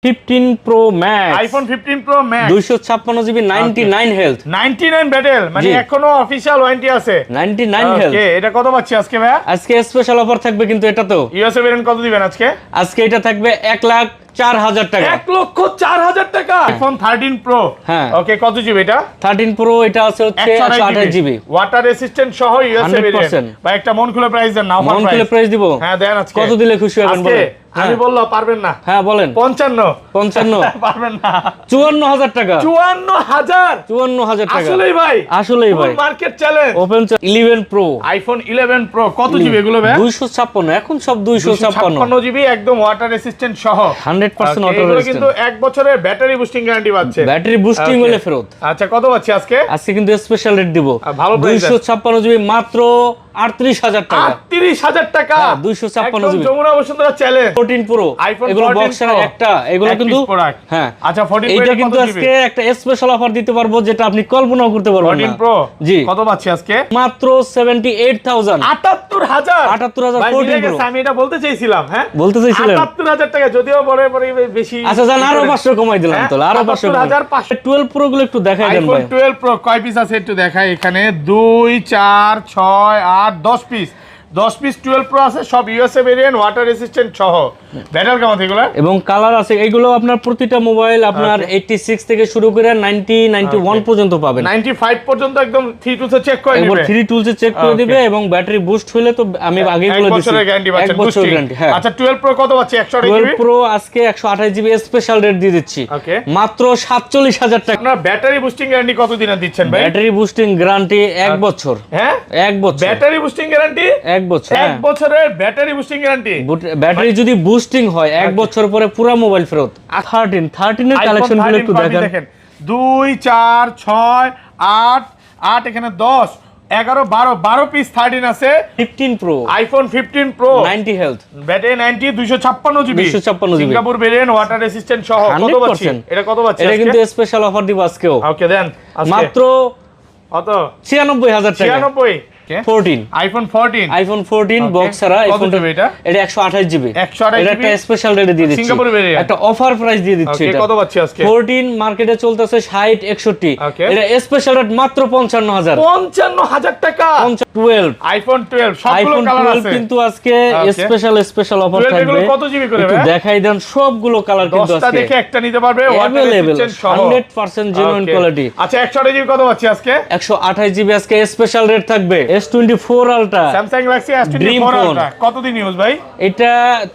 15 Pro Max iPhone 15 Pro Max 256 GB 99 health 99 battle মানে এখনো official warranty আছে 99 health. ওকে এটা কত পাচ্ছি আজকে ভাই? আজকে স্পেশাল অফার থাকবে কিন্তু এটা তো ইউএসএ ভেরিয়েন্ট কত দিবেন আজকে? আজকে এটা থাকবে 1,04,000 টাকা 1,04,000 টাকা iPhone 13 Pro হ্যাঁ ওকে কত জিবি এটা? 13 Pro এটা আছে হচ্ছে 128 জিবি ওয়াটার রেসিস্ট্যান্ট সহ ইউএসএ ভেরিয়েন্ট ভাই একটা মন খুলে প্রাইস দেন না অফার মন খুলে প্রাইস দিব হ্যাঁ দেন আজকে কত দিলে খুশি হবেন বলেন আমি বললাম পারবেন না হ্যাঁ বলেন 55 পারবেন না 54,000 টাকা 54,000 টাকা আসলেই ভাই market challenge open 11 Pro iPhone 11 Pro কত জিবি এগুলো ভাই? 256 এখন সব 256 জিবি একদম ওয়াটার রেসিস্ট্যান্ট সহ 100% ওয়াটার এগুলো রেসিস্ট্যান্ট কিন্তু এক বছরের ব্যাটারি বুস্টিং গ্যারান্টি পাচ্ছে ব্যাটারি বুস্টিং হলে ফেরত আচ্ছা কত পাচ্ছি আজকে কিন্তু স্পেশাল রেট দিব ভালো 256 জিবি মাত্র 38,000 টাকা 38,000 টাকা 256 GB Jamuna Bashundhara challenge 14 Pro iPhone এগুলো বক্সের একটা এগুলো কিন্তু হ্যাঁ আচ্ছা 14 এটা কিন্তু আজকে একটা স্পেশাল অফার দিতে পারবো যেটা আপনি কল্পনাও করতে পারবেন না 14 Pro জি কত পাচ্ছি আজকে? মাত্র 78,000 78,000 14 Pro আমি এটা বলতে চাইছিলাম হ্যাঁ বলতে চাইছিলেন 78,000 টাকা যদিও পরে বেশি আচ্ছা জান আরো 500 কমাই দিলাম তো আরো 500 12 Pro গুলো একটু দেখাই দেন ভাই iPhone 12 Pro কয় পিস আছে একটু দেখাই এখানে 2 4 6 8 10 পিস 10 পিস 12 Pro আছে সব ইউএসএ ভেরিয়েন্ট ওয়াটার রেসিস্ট্যান্ট সহ ব্যাটারি কেমন এগুলো এবং কালার আছে এগুলো আপনার প্রতিটা মোবাইল আপনার 86 থেকে শুরু করে 90 91 পর্যন্ত পাবেন 95 পর্যন্ত একদম 3 টুলসে চেক করে একবার নেবে 3 টুলসে চেক করে দিবে এবং ব্যাটারি বুস্ট হলে তো আমি আগে বলে দিছি বছরের গ্যারান্টি পাচ্ছেন 1 বছরের গ্যারান্টি হ্যাঁ আচ্ছা 12 Pro কত পাচ্ছি 128 জিবি 12 Pro আজকে 128 জিবি স্পেশাল রেট দিয়ে দিচ্ছি মাত্র 47,000 টাকা আপনারা ব্যাটারি বুস্টিং গ্যারান্টি কত দিনের দিচ্ছেন ভাই? ব্যাটারি বুস্টিং গ্যারান্টি 1 বছর হ্যাঁ 1 বছর ব্যাটারি বুস্টিং গ্যারান্টি 1 বছর 1 বছরের ব্যাটারি বুস্টিং গ্যারান্টি ব্যাটারি যদি বুস্টিং হয় 1 বছর পরে পুরো মোবাইল ফেরত 13 এর কালেকশন গুলো একটু দেখেন 2 4 6 8 8 এখানে 10 11 12 পিস 13 আছে 15 Pro iPhone 15 Pro 90 health battery 90 256 GB 256 GB Singapore variant water resistant সহ কত পাচ্ছি এটা কত পাচ্ছি এটা কিন্তু স্পেশাল অফার দিব আজকেও ওকে দেন মাত্র কত 96,000 টাকা 96 14 iPhone 14 বক্স ছাড়া কত জিবি এটা? এটা 128 জিবি 128 এটা একটা স্পেশাল রেটে দিয়ে দিচ্ছি সিঙ্গাপুর ভেরিয়েন্ট একটা অফার প্রাইস দিয়ে দিচ্ছি এটা কত পাচ্ছি আজকে 14 মার্কেটে চলতেছে 60 61 এটা স্পেশাল রেট মাত্র 55,000 55,000 টাকা 12 iPhone 12 সবগুলো কালার আছে কিন্তু আজকে স্পেশাল অফার 12 থাকবে এগুলো কত জিবি করে একটু ভাই? দেখাই দেন সবগুলো কালার কিন্তু 10টা আজকে দেখে একটা নিতে পারবে ওয়াটার রেসিস্ট্যান্ট সহ 100% জেনুইন কোয়ালিটি আচ্ছা 128 জিবি কত পাচ্ছি আজকে? 128 জিবি আজকে স্পেশাল রেট থাকবে S24 ultra Samsung Galaxy S24 Ultra কতদিন ইউজ ভাই? এটা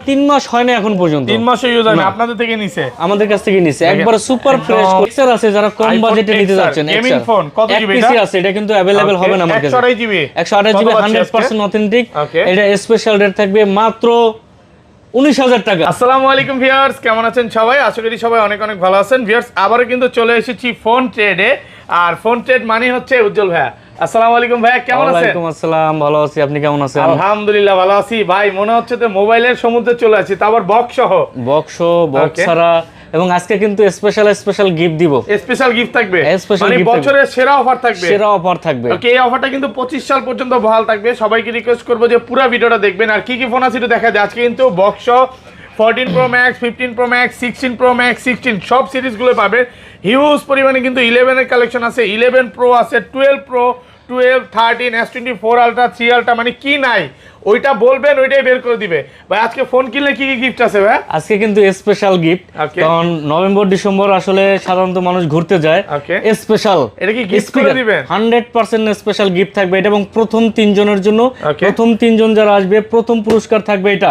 3 মাস হয় না এখন পর্যন্ত 3 মাসে ইউজ হয় না আপনাদের থেকে নিছে আমাদের কাছ থেকে নিছে একবার সুপার ফ্রেশ এক্সআর আছে যারা কম বাজেটে নিতে যাচ্ছেন গেমিং ফোন কত জিবি এটা? পিসি আছে এটা কিন্তু अवेलेबल হবে না আমার কাছে 128 জিবি 128 অথেন্টিক এটা স্পেশাল রেট থাকবে মাত্র 19,000 টাকা আসসালামু আলাইকুম ভিউয়ার্স কেমন আছেন সবাই আশা করি সবাই অনেক অনেক ভালো আছেন ভিউয়ার্স আবারো কিন্তু চলে এসেছি ফোন ট্রেডে আর ফোন ট্রেড মানে হচ্ছে উজ্জ্বল ভাই আসসালামু আলাইকুম ভাই কেমন আছেন? ওয়ালাইকুম আসসালাম ভালো আছি আপনি কেমন আছেন? আলহামদুলিল্লাহ ভালো আছি ভাই মনে হচ্ছে তো মোবাইলের সমুদ্রে চলে আছি তারপর বক্স সহ বক্স ছাড়া এবং আজকে কিন্তু স্পেশাল গিফট দিব স্পেশাল গিফট থাকবে স্পেশাল মানে গিফট বছরের সেরা অফার থাকবে ওকে এই অফারটা কিন্তু 25 সাল পর্যন্ত বহাল থাকবে সবাইকে রিকোয়েস্ট করব যে পুরো ভিডিওটা দেখবেন আর কি কি ফোন আছে একটু দেখা যায় আজকে কিন্তু box 14 Pro Max 15 Pro Max 16 Pro Max 16 সব সিরিজগুলো পাবে হিউজ পরিমাণে কিন্তু 11 এর কালেকশন আছে 11 Pro আছে 12 Pro 12 13 S24 Ultra 3 Ultra মানে কি নাই ওইটা বলবেন ওইটাই বের করে দিবে ভাই আজকে ফোন কিনলে কি কি গিফট আছে ভাই? আজকে কিন্তু স্পেশাল গিফট কারণ নভেম্বর ডিসেম্বর আসলে সাধারণত মানুষ ঘুরতে যায় স্পেশাল এটা কি গিফট করে দিবেন 100% স্পেশাল গিফট থাকবে এটা এবং প্রথম 3 জনের জন্য প্রথম 3 জন যারা আসবে প্রথম পুরস্কার থাকবে এটা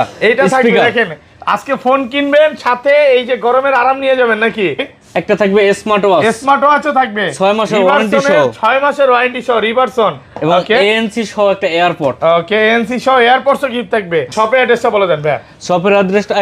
থাকবে দেখেন আজকে ফোন কিনবেন সাথে এই যে গরমের আরাম নিয়ে যাবেন নাকি একটা থাকবে স্মার্ট ওয়াচও থাকবে 6 মাসের ওয়ারেন্টি সহ 6 মাসের ওয়ারেন্টি সহ রিভারসন এবং ANC সহ একটা এয়ারপড ওকে ANC সহ এয়ারপডসও গিফট থাকবে শপের অ্যাড্রেসটা বলে দেন ভাই শপের অ্যাড্রেসটা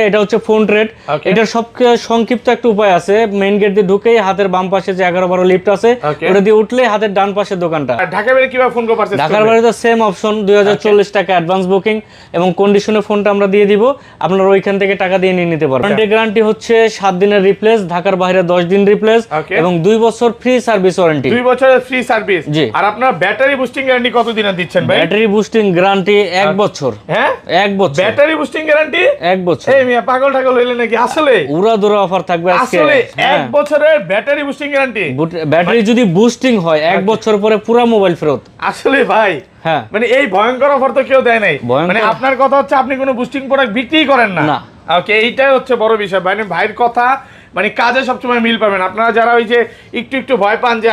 এটা হচ্ছে ফোন ট্রেড এটার সবচেয়ে সংক্ষিপ্ত একটা উপায় আছে মেইন গেট দিয়ে ঢুকেই হাতের বাম পাশে যে 11 12 লিফট আছে ওটা দিয়ে উঠলে হাতের ডান পাশে দোকানটা ঢাকা বাইরে কিভাবে ফোন পারচেজ করবেন ঢাকার বাইরে তো সেম অপশন 2040 টাকা অ্যাডভান্স বুকিং এবং কন্ডিশনে ফোনটা আমরা দিয়ে দিব আপনারা ওইখান থেকে টাকা দিয়ে নিয়ে নিতে পারবেন ওয়ারেন্টি গ্যারান্টি হচ্ছে 7 দিনের রিপ্লেস ঢাকার বাইরে 10 দিন রিপ্লেস এবং 2 বছর ফ্রি সার্ভিস ওয়ারেন্টি 2 বছরের ফ্রি সার্ভিস আর আপনার ব্যাটারি ব্যাটারি বুস্টিং গ্যারান্টি কতদিন দিচ্ছেন ভাই? ব্যাটারি বুস্টিং গ্যারান্টি 1 বছর। হ্যাঁ 1 বছর ব্যাটারি বুস্টিং গ্যারান্টি 1 বছর। এই মিয়া পাগল টাগল হইলে নাকি? আসলে উড়াধুরা অফার থাকবে আজকে। আসলে 1 বছরের ব্যাটারি বুস্টিং গ্যারান্টি। ব্যাটারি যদি বুস্টিং হয় 1 বছর পরে পুরো মোবাইল ফেরত। আসলে ভাই হ্যাঁ মানে এই ভয়ঙ্কর অফার তো কেউ দেয় নাই। মানে আপনার কথা হচ্ছে আপনি কোনো বুস্টিং প্রোডাক্ট বিক্রি করেন না। ওকে, এইটাই হচ্ছে বড় বিষয়। মানে ভাইয়ের কথা মানে কাজে সবসময় মিল পাবেন। আপনারা যারা ওই যে একটু ভয় পান যে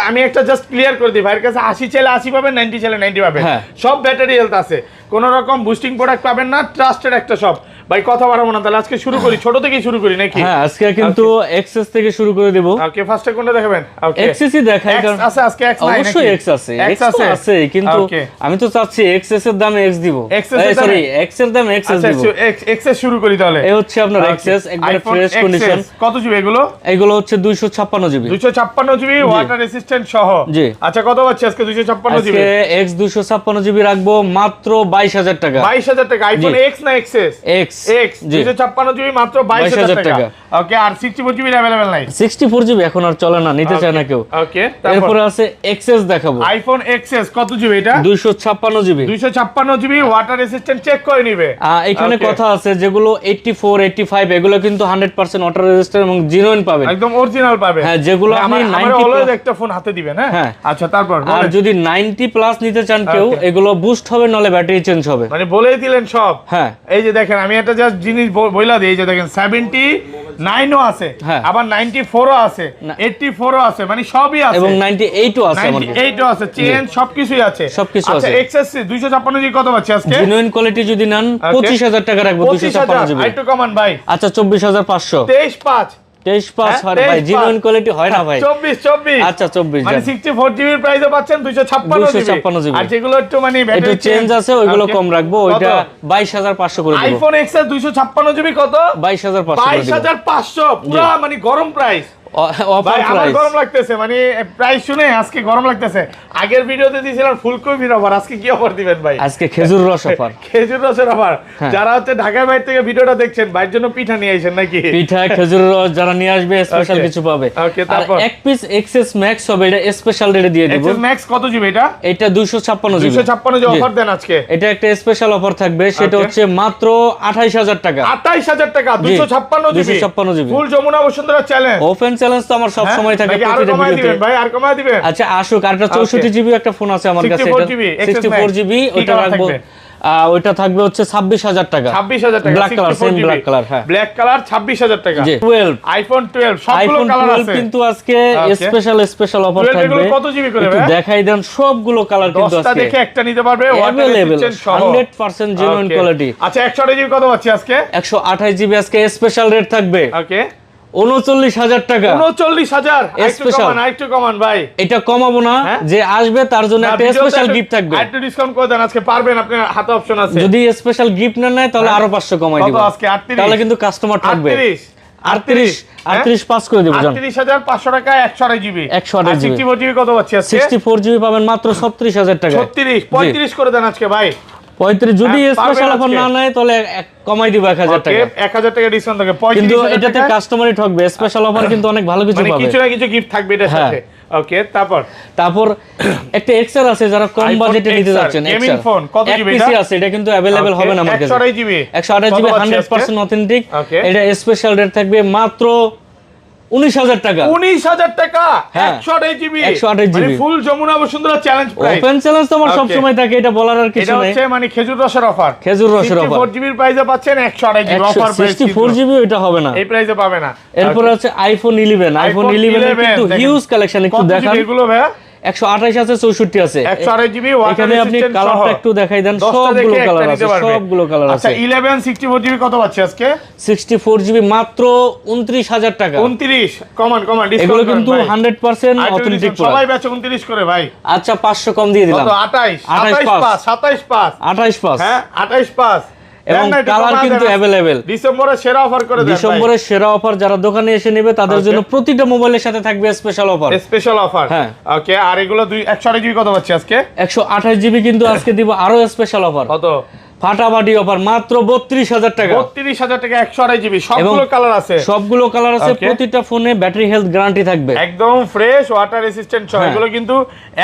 আমি একটা জাস্ট ক্লিয়ার করে দিই, ভাইয়ের কাছে 80 চাইলে 80 পাবেন, 90 চাইলে 90 পাবেন। সব ব্যাটারি হেলথ আছে, কোন রকম বুস্টিং প্রোডাক্ট পাবেন না। ট্রাস্টেড একটা শপ। ভাই কথা বাড়াবো না, তাহলে আজকে শুরু করি, ছোট থেকেই শুরু করি নাকি? হ্যাঁ আজকে কিন্তু এক্সএস থেকে শুরু করে দেব। ওকে, ফার্স্টে কোনটা দেখাবেন? ওকে, এক্সএসই দেখাই, কারণ আছে আজকে এক্স নাই নাকি? অবশ্যই এক্স আছে, এক্স আছে, কিন্তু আমি তো চাচ্ছি এক্সএস এর দামে এক্স দিব। সরি, এক্স এর দামে এক্সএস দিব। আচ্ছা এক্সএস শুরু করি তাহলে। এই হচ্ছে আপনার এক্সএস, একবারে ফ্রেশ কন্ডিশন। কত জিবি এগুলো? এগুলো হচ্ছে 256 জিবি। 256 জিবি ওয়াটার রেসিস্ট্যান্ট সহ। জি। আচ্ছা কত পাচ্ছি আজকে 256 জিবি? আজকে এক্স 256 জিবি রাখবো মাত্র 22000 টাকা। 22000 টাকা। আইফোন এক্স না এক্সএস? এক্স। 256 জিবি মাত্র 22000 টাকা। ওকে, আর 64 জিবি अवेलेबल নাই? 64 জিবি এখন আর চলে না, নিতে চায় না কেউ। ওকে, এরপর আছে এক্সএস দেখাবো। আইফোন এক্সএস কত জিবি এটা? 256 GB. 256 GB water resistant, check করে নিবে। এখানে কথা আছে যেগুলো 84 85 এগুলো কিন্তু 100% ওয়াটার রেজিস্ট্যান্ট এবং জেনুইন পাবেন, একদম অরিজিনাল পাবে। হ্যাঁ, যেগুলো আপনি 90 অলওয়েজ একটা ফোন হাতে দিবেন। হ্যাঁ আচ্ছা, তারপর আর যদি 90 প্লাস নিতে চান কেউ, এগুলো বুস্ট হবে, নালে ব্যাটারি চেঞ্জ হবে। মানে বলেই দিলেন সব। হ্যাঁ, এই যে দেখেন, আমি একটা জাস্ট জিনিস বইলা দিই। এই যে দেখেন 79 ও আছে, আবার 94 ও আছে, 84 ও আছে, মানে সবই আছে, এবং 98 ও আছে, 98 ও আছে, চেন সবকিছুই আছে, সবকিছু আছে। আচ্ছা এক্সএস 256 জিবি কত পাচ্ছি আজকে? জেনুইন কোয়ালিটি যদি নেন 25000 টাকা রাখবো। 256 জিবি একটু কমান ভাই। আচ্ছা 24500। 23.5 হয় ভাই, জেনুইন কোয়ালিটি হয় না ভাই। 24 আচ্ছা 24 মানে 64 জিবি এর প্রাইসে পাচ্ছেন 256 জিবি। আর যেগুলো একটু মানে ব্যাটারি চেঞ্জ আছে ওইগুলো কম রাখবো, ওইটা 22500 করে দেব। আইফোন এক্সএস 256 জিবি কত? 22500 পুরো মানে গরম প্রাইস। ভাই আমার গরম লাগতেছে, মানে প্রাইস শুনে আজকে গরম লাগতেছে। আগের ভিডিওতে দিয়েছিলাম ফুলকপির অফার, আজকে কি অফার দিবেন ভাই? আজকে খেজুর রস অফার। খেজুর রসের অফার। যারা হচ্ছে ঢাকার বাইরে থেকে ভিডিওটা দেখছেন, ভাইয়ের জন্য পিঠা নিয়ে আইছেন নাকি? পিঠা খেজুর রস যারা নিয়ে আসবে স্পেশাল কিছু পাবে। ওকে, তারপর এক পিস এক্সএস ম্যাক্স হবে, এটা স্পেশাল রেটে দিয়ে দেব। এক্সএস ম্যাক্স কত জিবি এটা? এটা 256 জিবি। 256 জিবি অফার দেন আজকে। এটা একটা স্পেশাল অফার থাকবে, সেটা হচ্ছে মাত্র 28000 টাকা। 28000 টাকা 256 GB. Full Jamuna Bashundhara challenge, open challenge তো আমার সব সময় থাকে প্রতিটা ভিডিওতে। ভাই আর কমায় দিবেন? আচ্ছা আসুক, আর একটা 64 জিবি একটা ফোন আছে আমার কাছে, 64 জিবি, ওটা রাখবো। ওইটা থাকবে হচ্ছে 26000 টাকা। 26000 টাকা, black colour, same black colour. হ্যাঁ, ব্ল্যাক কালার 26000 টাকা। 12 আইফোন 12 সবগুলো কালার আছে কিন্তু আজকে স্পেশাল অফার থাকবে। এগুলো কত জিবি করে ভাই? দেখাই দেন, সবগুলো কালার কিন্তু আজকে 10টা দেখে একটা নিতে পারবে, अवेलेबल 100% জেনুইন কোয়ালিটি। আচ্ছা 128 জিবি কত পাচ্ছি আজকে? 128 জিবি আজকে স্পেশাল রেট থাকবে। ওকে, 39000 টাকা। 39000 একটু কমান ভাই। এটা কমাবো না, যে আসবে তার জন্য একটা স্পেশাল গিফট থাকবে। একটু ডিসকাউন্ট করে দেন আজকে, পারবেন, আপনার হাতে অপশন আছে। যদি স্পেশাল গিফট না নেয় তাহলে আরো 500 কমাই দিব। কত আজকে? 38। তাহলে কিন্তু কাস্টমার থাকবে। 38 5 করে দেব জান। 38500 টাকা 128 জিবি। 128 জিবি। 64 জিবি কত পাচ্ছি আজকে? 64 জিবি পাবেন মাত্র 37000 টাকা। 35 করে দেন আজকে ভাই। 35 যদি স্পেশাল অফার না নেয় তাহলে কমাই দিব 1000 টাকা। 1000 টাকা ডিসকাউন্ট থাকে। কিন্তু এটাতে কাস্টমারই ঠকবে, স্পেশাল অফার কিন্তু অনেক ভালো কিছু পাবে, কিছু না কিছু গিফট থাকবে এটার সাথে। ওকে, তারপর একটা এক্সআর আছে যারা কম বাজেটে নিতে যাচ্ছেন। গেমিং ফোন কত জিবি এটা? আছে, এটা কিন্তু अवेलेबल হবে না আমার কাছে। 128 জিবি 128 জিবি 100% অথেন্টিক। এটা স্পেশাল রেট থাকবে মাত্র 19000 টাকা। 19000 টাকা 128 GB. 128 GB full Jamuna Bashundhara challenge price. Open challenge তো আমার সব সময় থাকে, এটা বলার আর কিছু নাই। এটা হচ্ছে মানে খেজুর রসের অফার। 64 জিবির প্রাইসে পাচ্ছেন 128 জিবি অফার প্রাইস। 64 জিবি এটা হবে না, এই প্রাইসে পাবে না। এরপর আছে আইফোন 11। আইফোন 11 এর কিন্তু হিউজ কালেকশন, একটু দেখান। এগুলো ভাই 128 আছে, 64 আছে, 128 জিবি। এখানে আপনি কালারটা একটু দেখাই দেন, সবগুলো কালার আছে, সবগুলো কালার আছে। আচ্ছা 11 64 জিবি কত পাচ্ছি আজকে? 64 জিবি মাত্র 29000 টাকা। 29 কমান ডিসকাউন্ট। এগুলো কিন্তু 100% অথেন্টিক প্রোডাক্ট। সবাই বেচে 29 করে ভাই। আচ্ছা 500 কম দিয়ে দিলাম। কত? 27 5 হ্যাঁ 28 5। এবং কালার কিন্তু अवेलेबल। ডিসেম্বরের সেরা অফার করে দেন। ডিসেম্বরের সেরা অফার যারা দোকানে এসে নেবে তাদের জন্য প্রতিটা মোবাইলের সাথে থাকবে স্পেশাল অফার। হ্যাঁ, ওকে। আর এগুলো 128 জিবি কত পাচ্ছি আজকে? 128 জিবি কিন্তু আজকে দিব আরো স্পেশাল অফার। কত? ফাটাফাটি অফার মাত্র 32000 টাকা। 32000 টাকা 128 জিবি, সবগুলো কালার আছে, সবগুলো কালার আছে। প্রতিটা ফোনে ব্যাটারি হেলথ গ্যারান্টি থাকবে, একদম ফ্রেশ, ওয়াটার রেসিস্ট্যান্ট সহ। এগুলো কিন্তু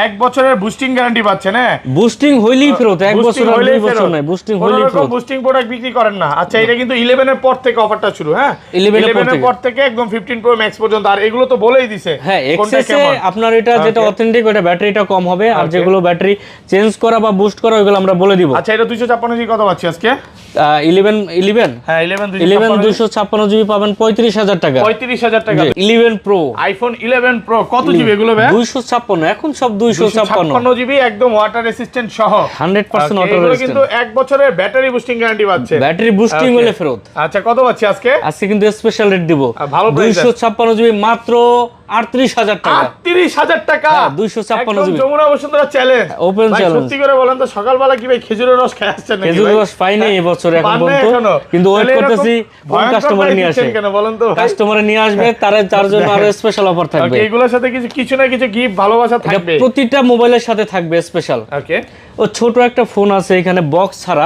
1 বছরের বুস্টিং গ্যারান্টি পাচ্ছেন। হ্যাঁ, বুস্টিং হইলেই ফেরত, 1 বছর আর 2 বছর নয়, বুস্টিং হইলেই ফেরত। বুস্টিং প্রোডাক্ট বিক্রি করেন না। আচ্ছা, এটা কিন্তু 11 এর পর থেকে অফারটা শুরু। হ্যাঁ, 11 এর পর থেকে একদম 15 প্রো ম্যাক্স পর্যন্ত। আর এগুলো তো বলেই দিছে। হ্যাঁ, এক্সেসে আপনার এটা যেটা অথেন্টিক ওটা ব্যাটারিটা কম হবে, আর যেগুলো ব্যাটারি চেঞ্জ করা বা বুস্ট করা ওইগুলো আমরা বলে দিব। আচ্ছা, এটা 256 জিবি কত পাচ্ছি আজকে? 11 হ্যাঁ, 11 256 জিবি পাবেন 35000 টাকা। 35000 টাকা। 11 প্রো, আইফোন 11 প্রো কত জিবি এগুলো ভাই? 256, এখন সব 256 জিবি, একদম ওয়াটার রেসিস্ট্যান্ট সহ, 100% ওয়াটার এগুলো রেসিস্ট্যান্ট। কিন্তু 1 বছরের ব্যাটারি বুস্টিং গ্যারান্টি পাচ্ছে। ব্যাটারি বুস্টিং হলে ফেরত। আচ্ছা, কত পাচ্ছি আজকে? আজকে কিন্তু স্পেশাল রেট দিব, ভালো প্রাইস। 256 জিবি মাত্র 38000 টাকা। 38000 টাকা, 256 GB Jamuna Bashundhara challenge, open challenge. সত্যি করে বলেন তো, সকালবেলা কি ভাই খেজুরের রস খেয়ে আসছেন নাকি? খেজুরের রস পাইনি এই বছর এখন পর্যন্ত, কিন্তু ওয়েট করতেছি কোন কাস্টমার নিয়ে আসে। কেন বলেন তো? কাস্টমার নিয়ে আসবে, তার জন্য আরো স্পেশাল অফার থাকবে। এগুলোর সাথে কিছু না কিছু গিফট, ভালোবাসা থাকবে, প্রতিটা মোবাইলের সাথে থাকবে স্পেশাল। ওকে, ও ছোট একটা ফোন আছে এখানে বক্স ছাড়া,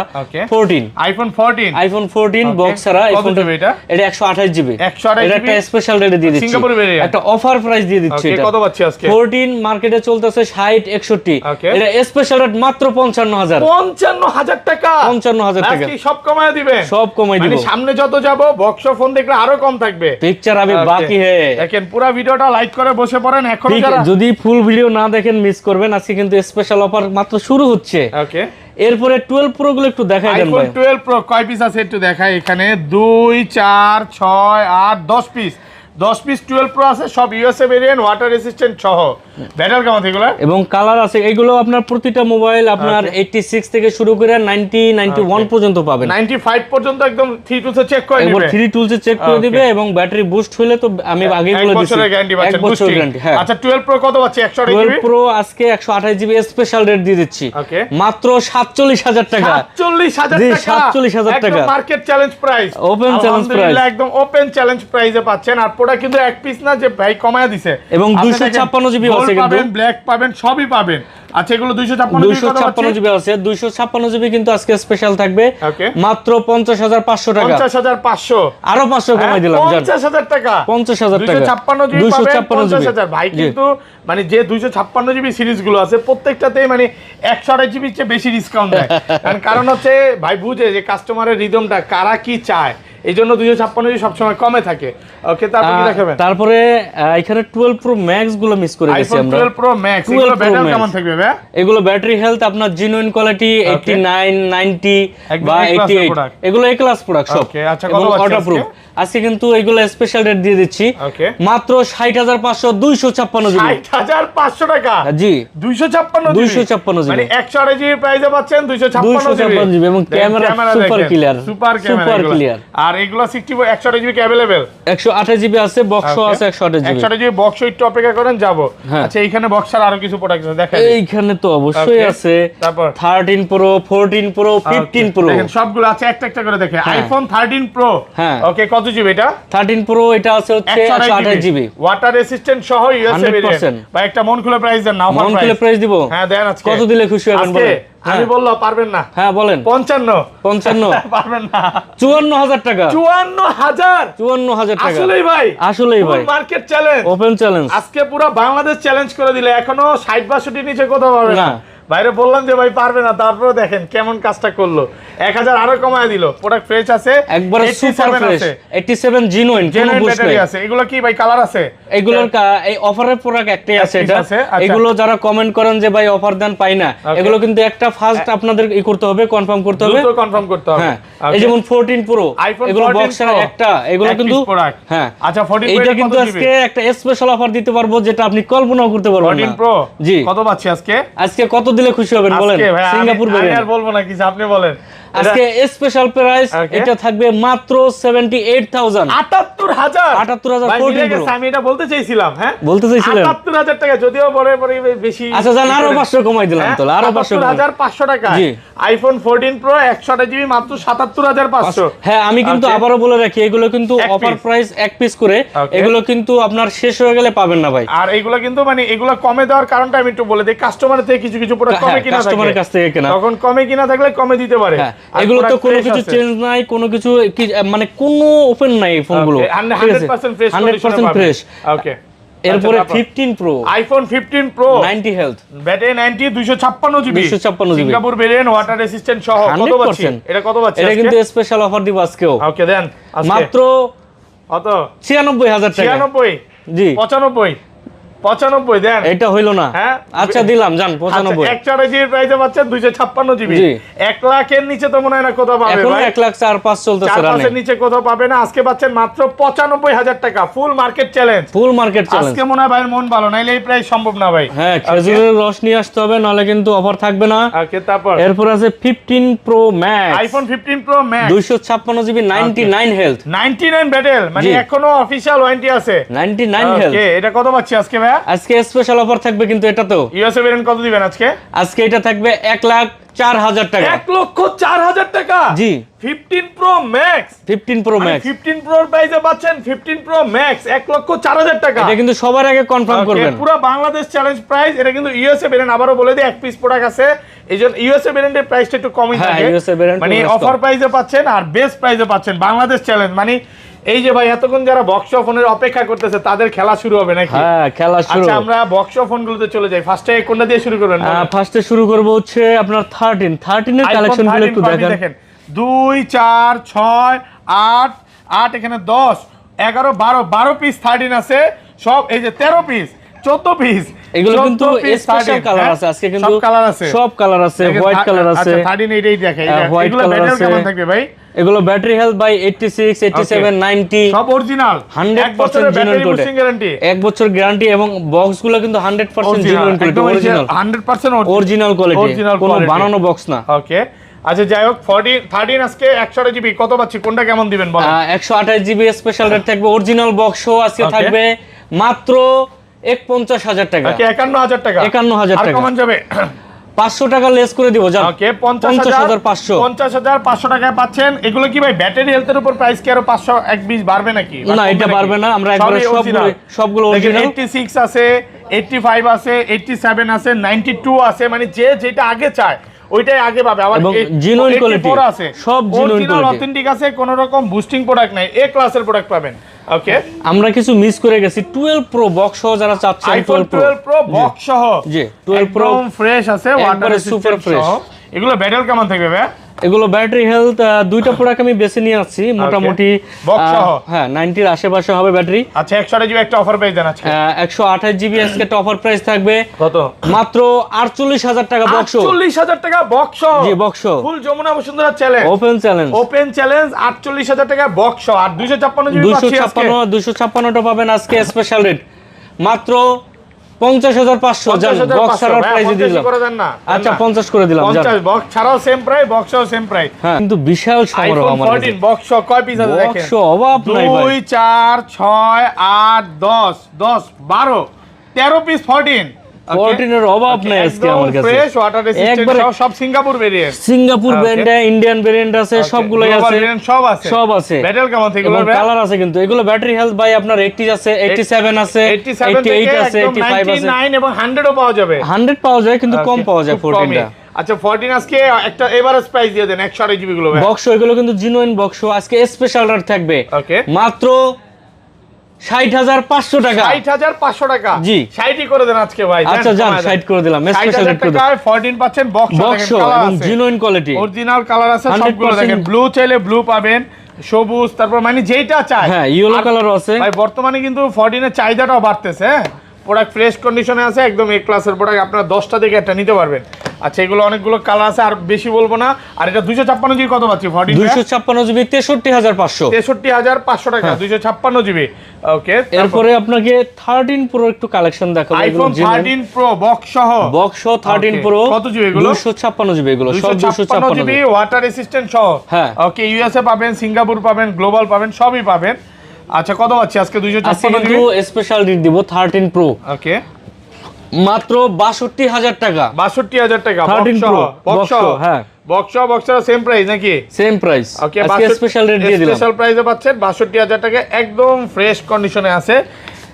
14 আইফোন 14 বক্স ছাড়া। এটা 128 জিবি, এটা একটা স্পেশাল রেটে দিয়ে দিচ্ছি, সিঙ্গাপুর ভেরিয়েন্ট, একটা অফার প্রাইস দিয়ে দিচ্ছি। এটা কত পাচ্ছি আজকে? 14 মার্কেটে চলতেছে 60 61, এটা স্পেশাল রেট মাত্র 55000 টাকা। 55000 টাকা আজকে সব কমায় দিবেন? সব কমাই দিব, মানে সামনে যত যাব বক্স ফোন দেখলে আরো কম থাকবে। পিকচার আবে বাকি হে। দেখেন, পুরো ভিডিওটা লাইক করে বসে পড়েন এখন। যদি ফুল ভিডিও না দেখেন মিস করবেন। আজকে কিন্তু স্পেশাল অফার মাত্র শুরু হচ্ছে। ওকে, এরপরে 12 প্রো গুলো একটু দেখাই দেন ভাই। আইফোন 12 প্রো কয় পিস আছে একটু দেখাই। এখানে 2 4 6 8 10 পিস 12 প্রো আছে, সব ইউএসএ ভেরিয়েন্ট, ওয়াটার রেসিস্ট্যান্ট সহ। ব্যাটারি কেমন এগুলো? এবং কালার আছে এগুলো আপনার প্রতিটা মোবাইল আপনার 86 থেকে শুরু করে 90 91 পর্যন্ত পাবেন, 95 পর্যন্ত একদম 3 টুলসে চেক করে দিবে। একবার 3 টুলসে চেক করে দিবে, এবং ব্যাটারি বুস্ট হলে তো আমি আগে বলে দিয়েছি 1 বছরের গ্যারান্টি পাচ্ছেন, 1 বছরের গ্যারান্টি। হ্যাঁ, আচ্ছা, 12 প্রো কত পাচ্ছি? 128 জিবি 12 প্রো আজকে 128 জিবি স্পেশাল রেট দিয়ে দিচ্ছি মাত্র 47000 টাকা। 47000 জি, টাকা, 47000 টাকা, একদম market challenge price, open challenge price, একদম ওপেন চ্যালেঞ্জ প্রাইসে পাচ্ছেন। আর প্রোডাক্ট কিন্তু এক পিস না যে ভাই কমায়া দিছে, এবং 256 জিবি আছে, কিন্তু পাবেন, ব্ল্যাক পাবেন, সবই পাবেন। আচ্ছা, এগুলো 256 জিবি আছে, 256 জিবি কিন্তু আজকে স্পেশাল থাকবে মাত্র 50500 টাকা। 50500, আরো 500 কমাই দিলাম, 50000 টাকা, 50000 টাকা। 256 জিবি পাবেন, 50000। ভাই কিন্তু মানে যে 256 জিবি সিরিজ গুলো আছে প্রত্যেকটাতেই মানে 128 জিবির চেয়ে বেশি ডিসকাউন্ট দেয়। কারণ হচ্ছে ভাই বুঝে যে কাস্টমারের রিদমটা কারা কি চায়, এই জন্য 256 জিবি সবসময় কমে থাকে। ওকে, তারপর কি দেখাবেন? তারপরে এখানে 12 প্রো ম্যাক্স গুলো মিস করে গেছি আমরা। 12 প্রো ম্যাক্স, এগুলো ব্যাটারি কেমন থাকবে ভাই? এগুলো ব্যাটারি হেলথ আপনার জেনুইন কোয়ালিটি 89 90 বা 88, এগুলো এ ক্লাস প্রোডাক্ট সব। ওকে, আচ্ছা, কত পাচ্ছি আজকে? কিন্তু এগুলো স্পেশাল রেট দিয়ে দিচ্ছি মাত্র 60500, 256 জিবি, 60500 টাকা। জি, 256 জিবি, মানে 128 জিবি প্রাইসে পাচ্ছেন 256 জিবি, এবং camera super clear, super clear. আর এগুলো 128 জিবি अवेलेबल, 128 জিবি আছে, বক্সও আছে 128 জিবি। 128 জিবি বক্স, একটু অপেক্ষা করেন যাব। আচ্ছা, এইখানে বক্সার আরো কিছু প্রোডাক্ট আছে দেখেন। এইখানে তো অবশ্যই আছে, তারপর 13 প্রো 14 প্রো 15 প্রো দেখেন সবগুলো আছে, একটা করে দেখেন। আইফোন 13 প্রো, ওকে, কত জিবি এটা? 13 প্রো এটা আছে হচ্ছে 128 জিবি, ওয়াটার রেসিস্ট্যান্ট সহ ইউএসএ ভেরিয়েন্ট। ভাই একটা মন খুলে প্রাইস দেন না, মন খুলে প্রাইস দিব। হ্যাঁ, দেন। আজকে কত দিলে খুশি হবেন বলেন? আমি বললাম পারবেন না। হ্যাঁ, বলেন। 55 পারবেন না। 54000 টাকা, 54000 টাকা। আসলেই ভাই মার্কেট চ্যালেঞ্জ, ওপেন চ্যালেঞ্জ। আজকে পুরো বাংলাদেশ চ্যালেঞ্জ করে দিলে। এখনো 60-62 নিচে কোথাও পাবে না। বাইরে বললাম যে ভাই পারবে না, তারপরে দেখেন কেমন কাজটা করলো, 1000 আরো কমায় দিল। প্রোডাক্ট ফ্রেশ আছে, একবারে সুপার ফ্রেশ, 87 জেনুইন ব্যাটারি আছে। এগুলো কি ভাই কালার আছে? এগুলোর এই অফারের প্রোডাক্ট একটাই আছে এটা। এগুলো যারা কমেন্ট করেন যে ভাই অফার দেন পাই না, এগুলো কিন্তু একটা ফার্স্ট আপনাদের ই করতে হবে, কনফার্ম করতে হবে, কনফার্ম করতে হবে। হ্যাঁ, এই যেমন 14 প্রো, এগুলো বক্সের একটা, এগুলো কিন্তু হ্যাঁ। আচ্ছা, 14 এটা কিন্তু আজকে একটা স্পেশাল অফার দিতে পারবো যেটা আপনি কল্পনাও করতে পারবেন না। 14 প্রো, জি, কত পাচ্ছি আজকে? আজকে কত দিলে খুশি হবেন বলেন? সিঙ্গাপুর আমি আর বলবো না কিছু, আপনি বলেন। আজকে স্পেশাল প্রাইস এটা থাকবে মাত্র 78000, 78000 78000 ভাই 14 মিলে Pro গেছে, আমি এটা বলতে চাইছিলাম। হ্যাঁ বলতে চাইছিলেন 78000 টাকা, যদিও বড় বড় বেশি। আচ্ছা জান আরো 500 কমাই দিলাম তো, আরো 500 78500 টাকা। জি আইফোন 14 প্রো 128GB মাত্র 77500। হ্যাঁ আমি কিন্তু আবারো বলে রাখি, এগুলো কিন্তু অফার প্রাইস এক পিস করে, এগুলো কিন্তু আপনার শেষ হয়ে গেলে পাবেন না ভাই। আর এগুলো কিন্তু মানে এগুলো কমে দেওয়ার কারণটা আমি একটু বলে দিই, কাস্টমার থেকে কিছু কিছু প্রোডাক্ট কমে কিনা থাকে, কাস্টমারের কাছ থেকে কেনা, তখন কমে কিনা থাকলে কমে দিতে পারে। এগুলো তো কোনো কিছু চেঞ্জ নাই, কোনো কিছু মানে কোনো ওপেন নাই এই ফোনগুলো, 100% ফ্রেশ, 100% ফ্রেশ। ওকে এরপরে 15 pro, iPhone 15 pro 90 health, battery 90, 256GB, 256GB Singapore variant, water resistant সহ। কত পাচ্ছি এটা? কত পাচ্ছি এটা কিন্তু স্পেশাল অফার দিব আজকেও। ওকে দেন মাত্র কত? 96000 টাকা। 96, জি 95 দেন। এটা হইলো না? হ্যাঁ আচ্ছা দিলাম জান 95। 128GB প্রাইসে পাচ্ছেন 256GB। 1 লাখের নিচে তো মনে হয় না কোথাও পাবে এখন ভাই। 1,04,5 চলতেছে রানে, 4,500 নিচে কোথাও পাবে না। আজকে পাচ্ছেন মাত্র 95000 টাকা, ফুল মার্কেট চ্যালেঞ্জ, ফুল মার্কেট চ্যালেঞ্জ। আজকে মনে হয় ভাইয়ের মন ভালো, নাইলে এই প্রাইস সম্ভব না ভাই। হ্যাঁ খেজুরের রস নিয়ে আসতে হবে, নালে কিন্তু অফার থাকবে না। ওকে তারপর এরপর আছে 15 pro max, iPhone 15 pro max 256GB 99 health, 99 battle, মানে এখনো অফিশিয়াল ওয়ারেন্টি আছে 99 হেলথ। ওকে এটা কত পাচ্ছি আজকে ভাই? আজকে স্পেশাল অফার থাকবে কিন্তু এটা তো। ইউএসএ ভেরিয়েন্ট কত দিবেন আজকে? আজকে এটা থাকবে 1,04,000 টাকা। 1,04,000 টাকা জি 15 প্রো ম্যাক্স, 15 প্রো ম্যাক্স 15 প্রোর প্রাইসে পাচ্ছেন 15 প্রো ম্যাক্স 1,04,000 টাকা। এটা কিন্তু সবার আগে কনফার্ম করবেন, পুরো বাংলাদেশ চ্যালেঞ্জ প্রাইস। এটা কিন্তু ইউএসএ ভেরিয়েন্ট, আবারো বলে দিই এক পিস প্রোডাক্ট আছে, এইজন্য ইউএসএ ভেরিয়েন্টের প্রাইসটা একটু কমই থাকে, মানে অফার প্রাইসে পাচ্ছেন আর বেস্ট প্রাইসে পাচ্ছেন। বাংলাদেশ চ্যালেঞ্জ মানে এই যে ভাই এতক্ষণ যারা বক্স ফোনের অপেক্ষা করতেছে তাদের খেলা শুরু হবে নাকি? হ্যাঁ খেলা শুরু। আচ্ছা আমরা বক্স ফোনগুলোতে চলে যাই, ফার্স্টে কোনটা দিয়ে শুরু করবেন? ফার্স্টে শুরু করব হচ্ছে আপনার 13 এর কালেকশনগুলো একটু দেখেন। 2 4 6 8 8 এখানে 10 11 12 পিস 13 আছে, সব এই যে 13 পিস 14 পিস, এগুলো কিন্তু স্পেশাল কালার আছে আজকে, কিন্তু সব কালার আছে, সব কালার আছে, হোয়াইট কালার আছে। আচ্ছা 13 এইটাই দেখে, এগুলো ব্যাটারি কেমন থাকবে ভাই? এগুলো ব্যাটারি হেলথ বাই 86 87 90 সব অরিজিনাল, 100% জেনুইন কোয়ালিটি, 1 বছর গ্যারান্টি, এবং বক্সগুলো কিন্তু 100% genuine quality, original 100% original quality, কোনো বানানো বক্স না। ওকে আচ্ছা যাই হোক 13 আজকে 128GB কত পাচ্ছি, কোনটা কেমন দিবেন বলেন? 128GB স্পেশাল রেট থাকবে, অরিজিনাল বক্স আজকে থাকবে মাত্র 51,000 টাকা। ওকে 51000 টাকা, 51,000 টাকা, আর কমান যাবে 500 টাকা লেস করে দিব জান। ওকে 50,500, 50,500 টাকায় পাচ্ছেন। এগুলো কি ভাই ব্যাটারি হেলথের উপর প্রাইস কি আরো 501 বাড়বে নাকি? না এটা বাড়বে না, আমরা একবারে সবগুলো অরিজিনাল। 86 আছে, 85 আছে, 87 আছে, 92 আছে, মানে যে যেটা আগে চায় ওইটাই আগে পাবে। আবার জেনুইন কোয়ালিটি আছে, সব জেনুইন কোয়ালিটি, অথেন্টিক আছে, কোনো রকম বুস্টিং প্রোডাক্ট নাই, এ ক্লাসের প্রোডাক্ট পাবেন। ওকে আমরা কিছু মিস করে গেছি, 12 প্রো বক্স সহ যারা চাচ্ছেন, আইফোন 12 প্রো বক্স সহ, জি 12 প্রো ফ্রেশ আছে, ওয়াটার সুপার ফ্রেশ। এগুলো ব্যাটারি কেমন থাকবে ভাই? এগুলো ব্যাটারি হেলথ দুইটা প্রোডাক্ট আমি বেছে নিয়ে আসছি, মোটামুটি হ্যাঁ 90 এর আশেপাশে হবে ব্যাটারি। আচ্ছা 128GB একটা অফার প্রাইস দেন আজকে, 128GB আজকে একটা অফার প্রাইস থাকবে কত? মাত্র 48,000 টাকা বক্স, 48,000 টাকা box, G box, full Jamuna Bashundhara challenge, open challenge 48,000 টাকা বক্স, আর 256GB পাচ্ছি আজকে, 256টা পাবেন আজকে স্পেশাল রেট মাত্র 50,500 জান। বক্স ছাড়ার প্রাইস দিলাম, আচ্ছা 50 করে দিলাম জান। 50 বক্স ছাড়াও সেম প্রাইস, বক্সও সেম প্রাইস। হ্যাঁ কিন্তু বিশাল সমারোহ আমার কাছে। 14 বক্স কয় পিস আছে দেখেন, বক্স অভাব নাই ভাই, 2 4 6 8 10 10 12 13 পিস 14 এর অভাব নাই আজকে আমার কাছে। ফ্রেশ ওয়াটার রেসিস্ট্যান্ট সব Singapore variant, Singapore brand, Indian variant আছে, সবগুলাই আছে, সব আছে। ব্যাটারি কেমন থেকে এবং কালার আছে কিন্তু, এগুলো ব্যাটারি হেলথ বাই আপনার 80 আছে, 87 আছে, 88 আছে, 85 আছে, 99 এবং 100 ও পাওয়া যাবে। 100 পাওয়া যায় কিন্তু কম পাওয়া যায় 14টা। আচ্ছা 14 আজকে একটা এভারেজ প্রাইস দিয়ে দেন 128GB গুলো বক্স, এগুলো কিন্তু জেনুইন বক্স, আজকে স্পেশাল রেট থাকবে মাত্র 60,500 টাকা। 60,500 টাকা, জি 60 করে দেন আজকে ভাই। আচ্ছা জান 60 করে দিলাম, স্পেশাল রেট করে টাকায় 14 পাচ্ছেন বক্স, বক্স এবং জেনুইন কোয়ালিটি, অরিজিনাল কালার আছে, সবগুলো দেখেন। ব্লু চাইলে ব্লু পাবেন, সবুজ, তারপর মানে যেইটা চাই, হ্যাঁ ইয়েলো কালারও আছে ভাই। বর্তমানে কিন্তু 14 এর চাহিদাটাও বাড়তেছে, হ্যাঁ প্রোডাক্ট ফ্রেশ কন্ডিশনে আছে, একদম এ ক্লাসের প্রোডাক্ট, আপনারা 10টা থেকে একটা নিতে পারবেন। আচ্ছা এগুলো অনেকগুলো কালার আছে, আর বেশি বলবো না। আর এটা 256GB কত পাচ্ছি? 256GB 63,500, 63,500 টাকা 256GB। ওকে এরপরে আপনাকে 13 প্রো একটু কালেকশন দেখাবো, আইফোন 13 প্রো বক্স সহ, 13 প্রো কত জিবি এগুলো? 256GB, এগুলো সব 256GB, ওয়াটার রেসিস্ট্যান্ট সহ। হ্যাঁ ওকে ইউএসএ পাবেন, সিঙ্গাপুর পাবেন, গ্লোবাল পাবেন, সবই পাবেন। আচ্ছা কত পাচ্ছি আজকে? 256 আজকে কিন্তু স্পেশাল রেট দিব 13 প্রো ওকে মাত্র 62000 টাকা। 62000 টাকা 13 প্রো বক্স, হ্যাঁ বক্সটা সেম প্রাইস নাকি? Same price. ওকে আজকে স্পেশাল রেট দিয়ে দিলাম। স্পেশাল প্রাইসে পাচ্ছেন 62000 টাকা, একদম ফ্রেশ কন্ডিশনে আছে।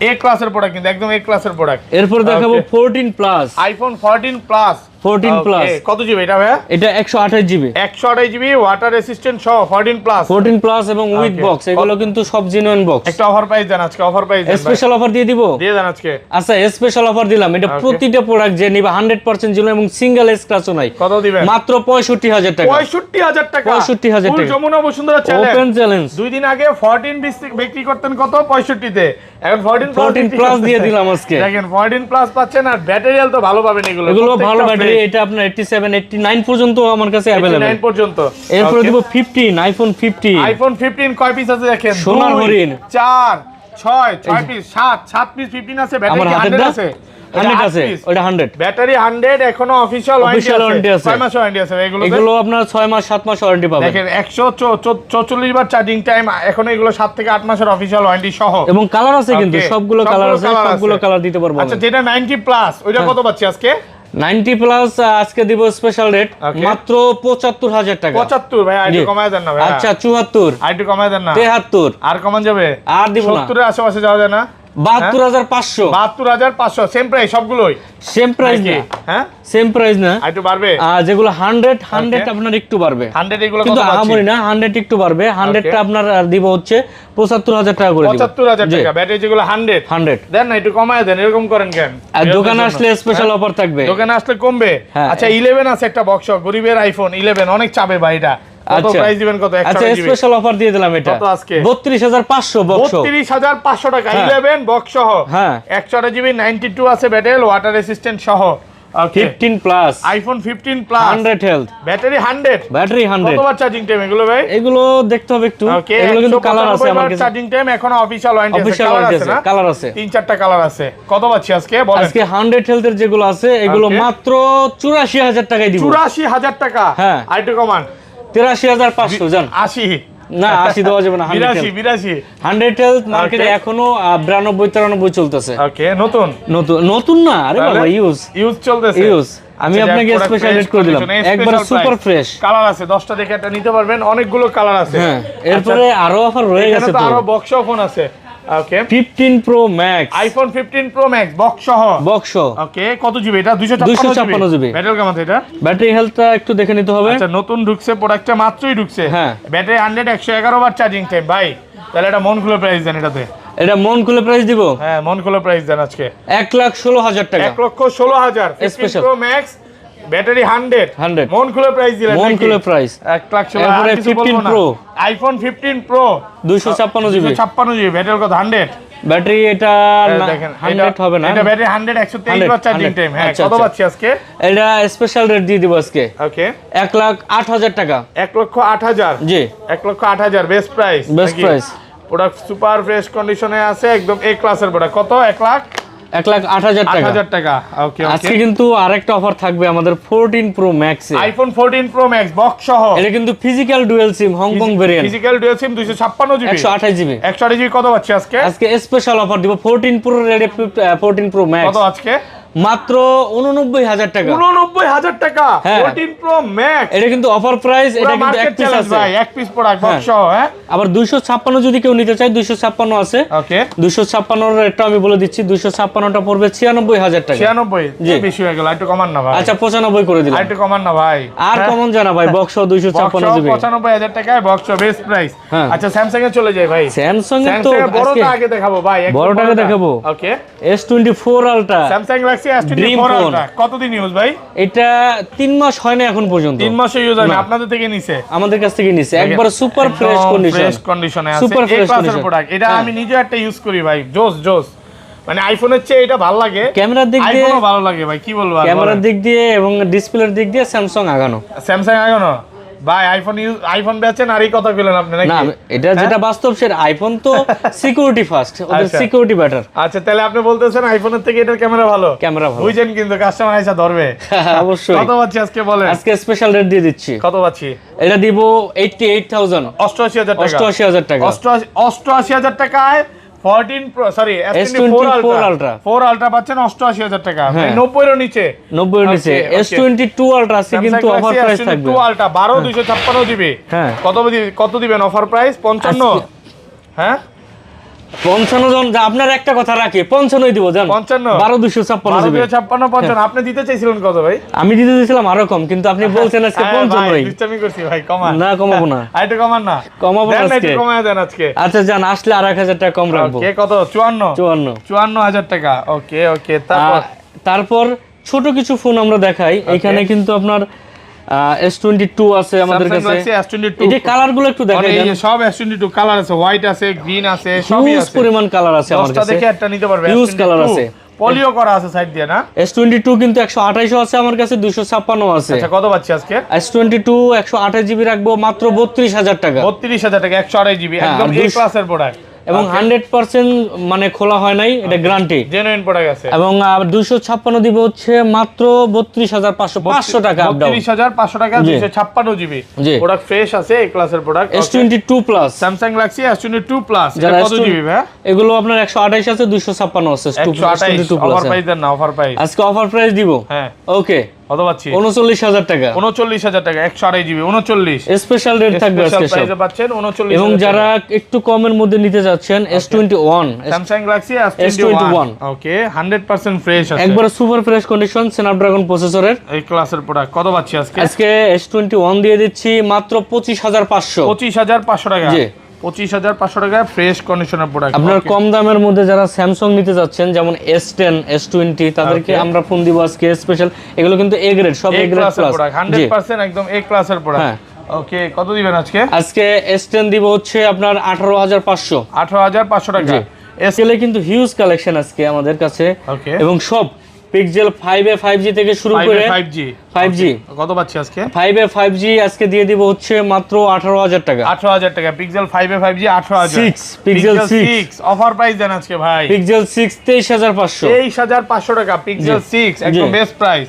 এ ক্লাসের প্রোডাক্ট, কিন্তু একদম এ ক্লাসের প্রোডাক্ট। এরপর দেখাবো 14 প্লাস, আইফোন 14 প্লাস। 14 প্লাস কত জিবি এটা ভাইয়া? এটা 128 জিবি, 128 জিবি ওয়াটার রেসিস্ট্যান্ট সহ 14 প্লাস। 14 প্লাস এবং উইথ বক্স, এগুলো কিন্তু সব জেনুইন বক্স। একটা অফার প্রাইস দেন আজকে, অফার প্রাইস দেন, স্পেশাল অফার দিয়ে দিব। দিয়ে দেন আজকে। আচ্ছা স্পেশাল অফার দিলাম, এটা প্রতিটা প্রোডাক্ট যে নিবে 100% জেনুইন এবং সিঙ্গেল স্ক্র্যাচও নাই। কত দিবেন? মাত্র 65000 টাকা। 65000 টাকা, 65000 টাকা। Jamuna Bashundhara challenge, open challenge. 2 দিন আগে 14 বিক্রি করতেন কত? 65 তে, এখন 14 প্লাস দিয়ে দিলাম আজকে। দেখেন 14 প্লাস পাচ্ছেন, আর ব্যাটারি হেলথ তো ভালো পাবেন। এগুলো ভালো ব্যাটারি, এটা আপনার 87 89 পর্যন্ত আমার কাছে अवेलेबल, 89 পর্যন্ত। এরপর দিব 15 আইফোন 15। আইফোন 15 কয় পিস আছে দেখেন? সোনার হরিণ 4 6 পিস, 7 পিস 15 আছে। ব্যাটারি আমার হাতের 100 আছে, 100 আছে, ওটা 100 ব্যাটারি 100, এখনো অফিশিয়াল ওয়ারেন্টি আছে, 6 মাস ওয়ারেন্টি আছে। এগুলো আপনার 6 মাস 7 মাস ওয়ারেন্টি পাবেন। দেখেন 144 বার চার্জিং টাইম, এখন এগুলো 7 থেকে 8 মাসের অফিশিয়াল ওয়ারেন্টি সহ। এবং কালার আছে, কিন্তু সবগুলো কালার আছে, সবগুলো কালার দিতে পারবো। আচ্ছা যেটা 90 প্লাস, ওইটা কত পাচ্ছি আজকে? 90 প্লাস আজকে দিব স্পেশাল রেট মাত্র 75000 টাকা। 75 ভাই, আইটু কমায় দেন না ভাই। আচ্ছা 74, আইটু কমায় দেন না। 73 আর কমান যাবে? আর দিব না। 70 এর আশেপাশে যাওয়া যায় না? 72500, 72500 সেম প্রাইস সবগুলোই। সেম প্রাইস না, হ্যাঁ সেম প্রাইস না, আইটু বাড়বে। যেগুলো 100 আপনার একটু বাড়বে। 100 এগুলো কিন্তু কত পাচ্ছি? আমরি না, 100 একটু বাড়বে। 100টা আপনার দিব হচ্ছে 75000 টাকা করে দিব। 75000 টাকা ব্যাটারি যেগুলো 100 দেন না, একটু কমায় দেন, এরকম করেন কেন? আর দোকানে আসলে স্পেশাল অফার থাকবে, দোকানে আসলে কমবে। হ্যাঁ। আচ্ছা 11 আছে একটা বক্স, গরিবের আইফোন 11 অনেক চাবে ভাই, এটা কত প্রাইস দিবেন? কত? আচ্ছা স্পেশাল অফার দিয়ে দিলাম এটা কত আজকে? 32500 বক্স, 32500 টাকা 11 বক্স সহ। হ্যাঁ 128 জিবি 92 আছে ব্যাটারি, ওয়াটার রেসিস্ট্যান্ট সহ। 15 plus, iPhone 15 plus, 100 health, battery 100, battery 100। কতবার চার্জিং টাইম এগুলো ভাই? এগুলো দেখতে হবে একটু, এগুলো কিন্তু কালার আছে আমার কাছে। চার্জিং টাইম এখনো অফিশিয়াল ওয়ারেন্টি আছে, অফিশিয়াল কালার ওয়ারেন্টি আছে আছে, না? কালার আছে, 3-4টা কালার আছে। কত পাচ্ছি আজকে বলেন? আজকে 100 হেলথের যেগুলো আছে এগুলো মাত্র 84000 টাকায় দিব। 84000 টাকা? হ্যাঁ আইটু কমান 83500 জান। 80 না 80 দেওয়া যাবে না। 82 100 হেলথ মার্কেটে এখনো 92 93 চলতেছে। ওকে নতুন নতুন না, আরে বাবা ইউজ চলতেছে। ইউজ আমি আপনাকে স্পেশাল রেট করে দিলাম, একবার সুপার ফ্রেশ। কালার আছে 10টা দেখে একটা নিতে পারবেন, অনেকগুলো কালার আছে। হ্যাঁ এরপরে আরো অফার রয়ে গেছে তো, আরো বক্স ফোন আছে। ওকে 15 pro max, iPhone 15 pro max box সহ। ওকে কত জিবি এটা? 256 জিবি। ব্যাটারি কেমন এটা? ব্যাটারি হেলথটা একটু দেখে নিতে হবে। আচ্ছা নতুন ঢুকছে, প্রোডাক্টটা মাত্রই ঢুকছে। হ্যাঁ ব্যাটারি 100, 111 বার চার্জিং টাইম ভাই। তাহলে এটা মন খুলে প্রাইস দেন এটাতে। এটা মন খুলে প্রাইস দিব। হ্যাঁ মন খুলে প্রাইস দেন আজকে 1,16,000 টাকা। 1,16,000 15 প্রো ম্যাক্স, ব্যাটারি 100 মন খুলে প্রাইস দিলেন। মন খুলে প্রাইস 1,16,000। এরপরে 15 pro, iPhone 15 pro 256 GB, 256 GB, battery কত? 100 ব্যাটারি। এটা দেখেন 100 হবে না, এটা ব্যাটারি 100, 123 বার চার্জিং টাইম। হ্যাঁ কত পাচ্ছি আজকে? এটা স্পেশাল রেট দিয়ে দিব আজকে। ওকে 1,08,000 টাকা। 1,08,000 জি 1,08,000 best price. Best price. Product super fresh কন্ডিশনে আছে, একদম এ ক্লাসের প্রোডাক্ট। কত? 1,08,000 টাকা। ওকে আজকে কিন্তু আরেকটা অফার থাকবে আমাদের 14 প্রো ম্যাক্স এ, আইফোন 14 প্রো ম্যাক্স বক্স সহ। এটা কিন্তু physical dual SIM Hong Kong variant, physical dual SIM 256 GB, 128 GB. 128 GB কত পাচ্ছি আজকে? আজকে স্পেশাল অফার দিব 14 প্রো রেডি 14 প্রো ম্যাক্স। কত আজকে? মাত্র 89000 টাকা। 89000 টাকা 14 প্রো ম্যাক্স। এটা কিন্তু অফার প্রাইস, এটা কিন্তু এক পিস আছে ভাই, এক পিস প্রোডাক্ট বক্স সহ। হ্যাঁ আবার 256 যদি কেউ নিতে চায় 256 আছে। ওকে 256 এর রেটটা আমি বলে দিচ্ছি, 256টা পড়বে 96000 টাকা। 96 জি বেশি হয়ে গেল, একটু কমান না ভাই। আচ্ছা 95 করে দিলাম, একটু কমান না ভাই। আর কমন জানা ভাই, বক্স 256 জিবি 95000 টাকায় বক্স বেস্ট প্রাইস। আচ্ছা স্যামসাং এ চলে যাই ভাই। স্যামসাং এর তো বড়টা আগে দেখাবো ভাই, বড়টাকে দেখাবো। ওকে S24 ultra, Samsung Galaxy S24 ultra কতদিন ইউজ ভাই? এটা 3 মাস হয় না এখন পর্যন্ত। 3 মাসে ইউজ হয় না, আপনাদের থেকে নিছে? আমাদের কাছ থেকে নিছে, একবার সুপার ফ্রেশ কন্ডিশনে আছে, সুপার ফ্রেশ কন্ডিশন প্রোডাক্ট। এটা আমি নিজে একটা ইউজ করি ভাই, জোস। মানে আইফোনের চেয়ে এটা ভালো লাগে, ক্যামেরার দিক দিয়ে আইফোনও ভালো লাগে ভাই, কি বলবো? ক্যামেরার দিক দিয়ে এবং ডিসপ্লের দিক দিয়ে স্যামসাং আগানো। স্যামসাং আগানো ভাই আইফোন বেচেন আর এই কথা কইলেন আপনি নাকি? না এটা যেটা বাস্তব সেটা, আইফোন তো সিকিউরিটি ফার্স্ট, ওদের সিকিউরিটি বেটার। আচ্ছা তাহলে আপনি বলতেছেন আইফোনের থেকে এটার ক্যামেরা ভালো? ক্যামেরা ভালো, বুঝেন কিন্তু কাস্টমার আইসা ধরবে। অবশ্যই। কত পাচ্ছি আজকে বলেন? আজকে স্পেশাল রেট দিয়ে দিচ্ছি। কত পাচ্ছি? এটা দিব 88,000, 88,000 টাকা। 88,000 টাকা, 88,000 টাকায় 14 pro sorry S24 Ultra 4 ultra পাচ্ছেন 88,000 টাকা, মানে হ্যাঁ। 90 এর নিচে। 90 এর নিচে। Okay, okay. S22 Ultra আছে কিন্তু অফার প্রাইস থাকবে। 2 আলট্রা 12,256 জিবি। হ্যাঁ। কত দিবেন অফার প্রাইস? 55। হ্যাঁ 55 জন, আপনার একটা কথা রাখি, 55ই দিব জান। 55 12,256 জিবি। 12,256 আপনি দিতে চাইছিলেন কত ভাই? আমি দিতে দিয়েছিলাম আরো কম, কিন্তু আপনি বলছেন আজকে 55ই। দুষ্টামি করছি ভাই, কমান না কমাবো না, আইটা কমান না, কমাবো না দেন আজকে। একটু কমায় দেন আজকে। আচ্ছা জান, আসলে আর 1,000 টাকা কম রাখবো। ওকে কত? 54,000 টাকা। ওকে ওকে তারপর ছোট কিছু ফোন আমরা দেখাই। এখানে কিন্তু আপনার S22 আছে আমাদের কাছে। এই যে কালার গুলো একটু দেখাই দেন। সব S22 কালার আছে, হোয়াইট আছে, গ্রিন আছে, সবই হিউজ আছে। পরিমাণ কালার আছে আমার 10টা কাছে। দেখে একটা নিতে পারবে। হিউজ কালার আছে। পলিও করা আছে সাইড দিয়ে না? S22 কিন্তু 128 আছে আমার কাছে, 256 আছে। আচ্ছা কত পাচ্ছি আজকে? S22 128 জিবি রাখবো মাত্র 32,000 টাকা। 32,000 টাকা 128 জিবি, হ্যাঁ, একদম এ ক্লাসের প্রোডাক্ট এবং 100% মানে খোলা হয় নাই, এটা গ্যারান্টি, জেনুইন প্রোডাক্ট আছে। এবং 256 দিব হচ্ছে মাত্র 32,500, 500 টাকা আপ ডাউন। 32,500 টাকা 256 জিবি প্রোডাক্ট, ফ্রেশ আছে, এ ক্লাসের product. S22 plus, Samsung Galaxy S22 plus, যারা কত জিবি ভাই? এগুলো আপনার 128 আছে, 256 আছে। 128 অফার প্রাইস দেন না, অফার প্রাইস। আজকে অফার প্রাইস দিব। হ্যাঁ ওকে, কত পাচ্ছি? 39,000 টাকা। 39,000 টাকা 128 জিবি 39। স্পেশাল রেট থাকবে আজকে সব। প্রাইসে পাচ্ছেন 39। এবং যারা একটু কমের মধ্যে নিতে যাচ্ছেন S21, স্যামসাং গ্যালাক্সি S21 ওকে 100% ফ্রেশ আছে, একবার সুপার ফ্রেশ কন্ডিশন, স্ন্যাপড্রাগন প্রসেসরের এই ক্লাসের প্রোডাক্ট। কত পাচ্ছি আজকে? আজকে S21 দিয়ে দিচ্ছি মাত্র 25,500। 25,500 টাকা। জি 25,500 টাকা ফ্রেশ কন্ডিশনের প্রোডাক্ট। আপনার কম দামের মধ্যে যারা স্যামসাং নিতে যাচ্ছেন, যেমন S10, S20, তাদেরকে আমরা ফোন দিব আজকে স্পেশাল। এগুলো কিন্তু এ গ্রেড, সব এ গ্রেড প্লাস, 100% একদম এ ক্লাসের প্রোডাক্ট। ওকে কত দিবেন আজকে? আজকে S10 দিব হচ্ছে আপনার 18,500। 18,500 টাকা। এসএল কিন্তু হিউজ কালেকশন আজকে আমাদের কাছে, এবং সব পিক্সেল 5A 5G থেকে শুরু করে 5G কত পাচ্ছি আজকে? 5A 5G আজকে দিয়ে দিব হচ্ছে মাত্র 18,000 টাকা। 18,000 টাকা pixel 5A 5G 18,000। 6 pixel 6 offer price দেন আজকে ভাই। পিক্সেল 6 23,500। 23,500 টাকা পিক্সেল 6 একদম বেস্ট প্রাইস।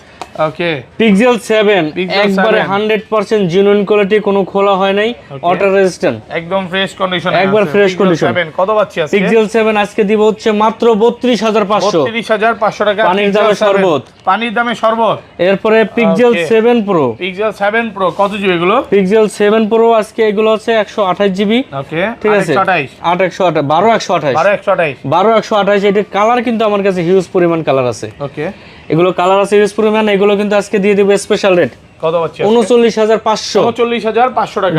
ওকে পিক্সেল 7 একবারে 100% জেনুইন কোয়ালিটি, কোনো খোলা হয় নাই, ওয়াটার রেজিস্ট্যান্ট, একদম ফ্রেশ কন্ডিশন, একবার ফ্রেশ কন্ডিশন। কত পাচ্ছি আজকে? পিক্সেল 7 আজকে দিব হচ্ছে মাত্র 32,500। 32,500 টাকা পানির দামে শরবত, পানির দামে শরবত। এরপরে পিক্সেল 7 প্রো, পিক্সেল 7 প্রো কত জিবি এগুলো? পিক্সেল 7 প্রো আজকে এগুলো আছে 128 জিবি। ওকে ঠিক আছে, 12,128 এটার কালার কিন্তু আমার কাছে হিউজ পরিমাণ কালার আছে। ওকে এগুলো কালার আছে হিউজ পরিমাণ, এগুলো কিন্তু আজকে দিয়ে দিব স্পেশাল রেট কত পাচ্ছি? 39,500। 39,500 টাকা।